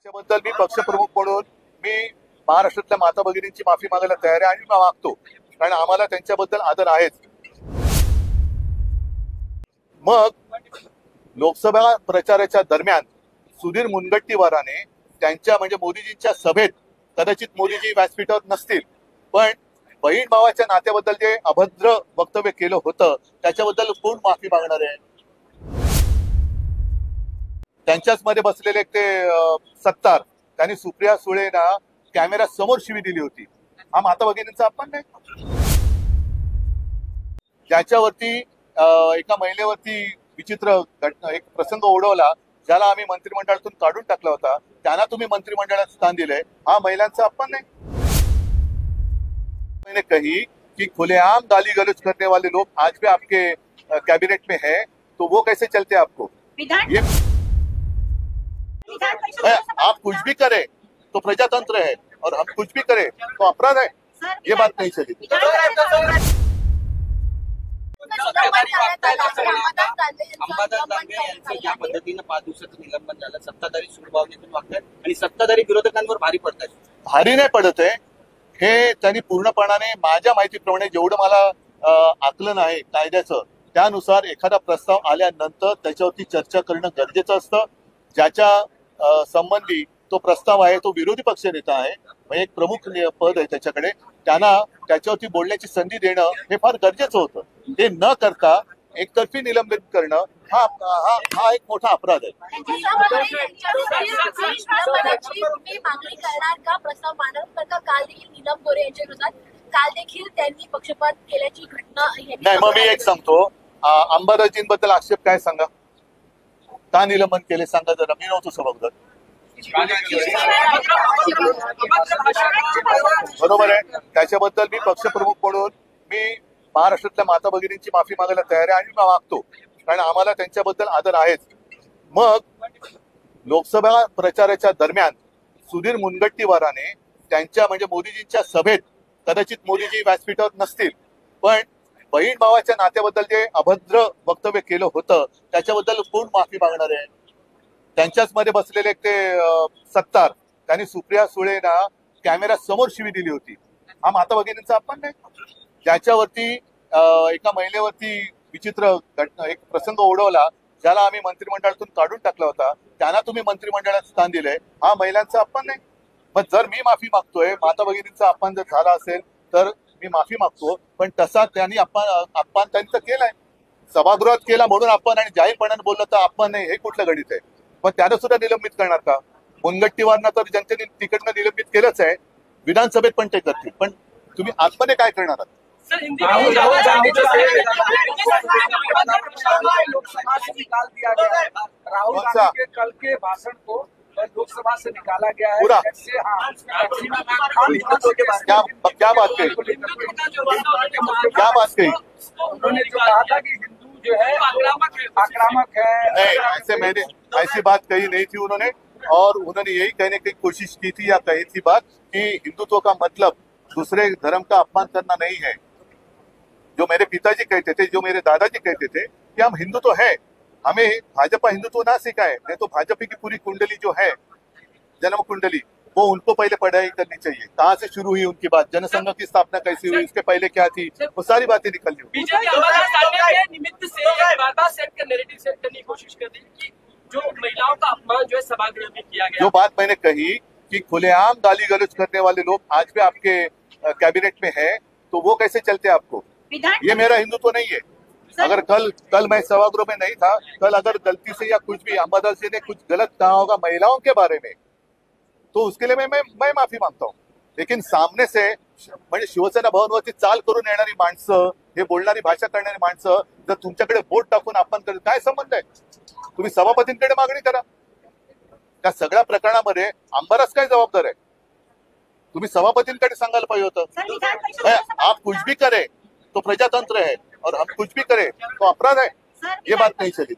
त्याच्याबद्दल मी पक्षप्रमुख म्हणून मी महाराष्ट्रातल्या माता भगिनींची माफी मागायला तयार आहे आणि मागतो, कारण आम्हाला त्यांच्याबद्दल आदर आहेच. मग लोकसभा प्रचाराच्या दरम्यान सुधीर मुनगंटीवाराने त्यांच्या म्हणजे मोदीजींच्या सभेत, कदाचित मोदीजी व्यासपीठावर नसतील, पण बहीण भावाच्या नात्याबद्दल जे अभद्र वक्तव्य केलं होतं त्याच्याबद्दल कोण माफी मागणार आहे? त्यांच्याच मध्ये बसलेले ते सत्तार, त्यांनी सुप्रिया सुळेंना कॅमेरा समोर शिवी दिली होती. हा माता भगिनींचा अपमान नाही? ज्याच्यावरती एका महिलेवरती विचित्र एक प्रसंग ओढवला, ज्याला आम्ही मंत्रिमंडळातून काढून टाकला होता, त्यांना तुम्ही मंत्रिमंडळात स्थान दिलंय, हा महिलांचा अपमान नाही? मैंने कही कि खुलेआम गाली गलौज करने वाले लोग आज भी आपके कैबिनेट में हैं, तो वो कैसे चलते आपको? ये आप कुछ भी करें तो प्रजातंत्र है और हम कुछ भी करें तो अपराध है, ये बात नहीं चली. अंबादास दानवे यांचं या पद्धतीनं 5 दिवसाचं निलंबन झालं. सत्ताधारी सूडभावनेतून वागतात आणि सत्ताधारी विरोधकांवर भारी पडतात. भारी नाही पडत आहे हे त्यांनी पूर्णपणाने, माझ्या माहितीप्रमाणे जेवढं मला आकलन आहे कायद्याचं, त्यानुसार एखादा प्रस्ताव आल्यानंतर त्याच्यावरती चर्चा करणं गरजेचं असतं. ज्याच्या संबंधी तो प्रस्ताव आहे तो विरोधी पक्षनेता आहे, म्हणजे एक प्रमुख पद आहे त्याच्याकडे, त्यांना त्याच्यावरती बोलण्याची संधी देणं हे फार गरजेचं होतं. ते न करता एकतर्फी निलंबित करणं हा एक मोठा अपराध आहे. काल देखील त्यांनी पक्षपात केल्याची घटना नाही. मग मी एक सांगतो, अंबादासजींबद्दल आक्षेप काय सांगा, का निलंबन केले सांगा जरा. मी नव्हतो सभागृहात. बरोबर आहे. त्याच्याबद्दल मी पक्षप्रमुख म्हणून मी महाराष्ट्रातल्या माता भगिनींची माफी मागायला तयार आहे आणि मागतो, कारण आम्हाला त्यांच्याबद्दल आदर आहेच. मग लोकसभा प्रचाराच्या दरम्यान सुधीर मुनगंटीवाराने त्यांच्या म्हणजे मोदीजींच्या सभेत, कदाचित मोदीजी व्यासपीठावर नसतील, पण बहीण भावाच्या नात्याबद्दल जे अभद्र वक्तव्य केलं होतं त्याच्याबद्दल कोण माफी मागणार आहे? त्यांच्याच मध्ये बसलेले ते सत्तार, त्यांनी सुप्रिया सुळेंना कॅमेरा समोर शिवी दिली होती. हा माता भगिनींचा अपमान नाही? ज्याच्यावरती एका महिलेवरती विचित्र एक प्रसंग ओढवला, ज्याला आम्ही मंत्रिमंडळातून काढून टाकला होता, त्यांना तुम्ही मंत्रिमंडळात स्थान दिलंय, हा महिलांचा अपमान नाही? मग जर मी माफी मागतोय, माता भगिनींचा अपमान जर झाला असेल तर मी माफी मागतो, पण तसा त्यांनी अपमान त्यांचा केलाय, सभागृहात केला म्हणून आपण, आणि जाहीरपणाने बोललं तर अपमान नाही, हे कुठलं गणित आहे? पण त्यानं सुद्धा निलंबित करणार का? मुनगंटीवारना तर जनतेने तिकडनं निलंबित केलंच आहे, विधानसभेत पण ते करतील, पण तुम्ही आतमध्ये काय करणार आहात? राहुल गांधी के कल के भाषण को लोकसभा से निकाला गया है. पूरा क्या बात कही? क्या बात कही? उन्होंने जो कहा था कि हिंदू जो है आक्रामक है. नहीं, ऐसी बात कही नहीं थी उन्होंने. और उन्होंने यही कहने की कोशिश की थी या कही थी बात कि हिंदुत्व का मतलब दूसरे धर्म का अपमान करना नहीं है. जो मेरे पिताजी कहते थे, जो मेरे दादाजी कहते थे कि हम हिंदू तो है, हमें भाजपा हिंदुत्व ना सिखाए, नहीं तो भाजपा की पूरी कुंडली जो है, जन्म कुंडली, वो उनको पहले पढ़ाई करनी चाहिए. कहाँ से शुरू हुई उनकी बात, जनसंघ की स्थापना कैसी हुई, इसके पहले क्या थी, वो सारी बातें निकलनी हुई. निमित्त से बार-बार सेट करने की कोशिश कर रही कि जो महिलाओं का अपमान जो है सभागृह में किया गया. जो बात मैंने कही कि खुलेआम गाली गलौज करने वाले लोग आज भी आपके कैबिनेट में हैं, तो वो कैसे चलते आपको? ये मेरा हिंदुत्व नहीं है. अगर कल मैं सभागृह में नहीं था, कल अगर गलती से या कुछ भी अंबादास जी ने कुछ गलत कहा होगा महिलाओं के बारे में, तो उसके लिए मैं माफी मांगता हूँ. लेकिन सामने से म्हणजे शिवसेना भवनवरती चाल करून येणारी माणसं, हे बोलणारी भाषा करणारी माणसं जर तुमच्याकडे बोट टाकून अपमान करत, काय संबंध आहे? तुम्ही सभापतींकडे मागणी करा. त्या सगळ्या प्रकरणामध्ये अंबादास काय जबाबदार आहे? तुम्ही सभापतींकडे सांगायला पाहिजे होतं. आप कुछ भी करें तो प्रजातंत्र है और हम कुछ भी करें तो अपराध है, ये बात नहीं चली.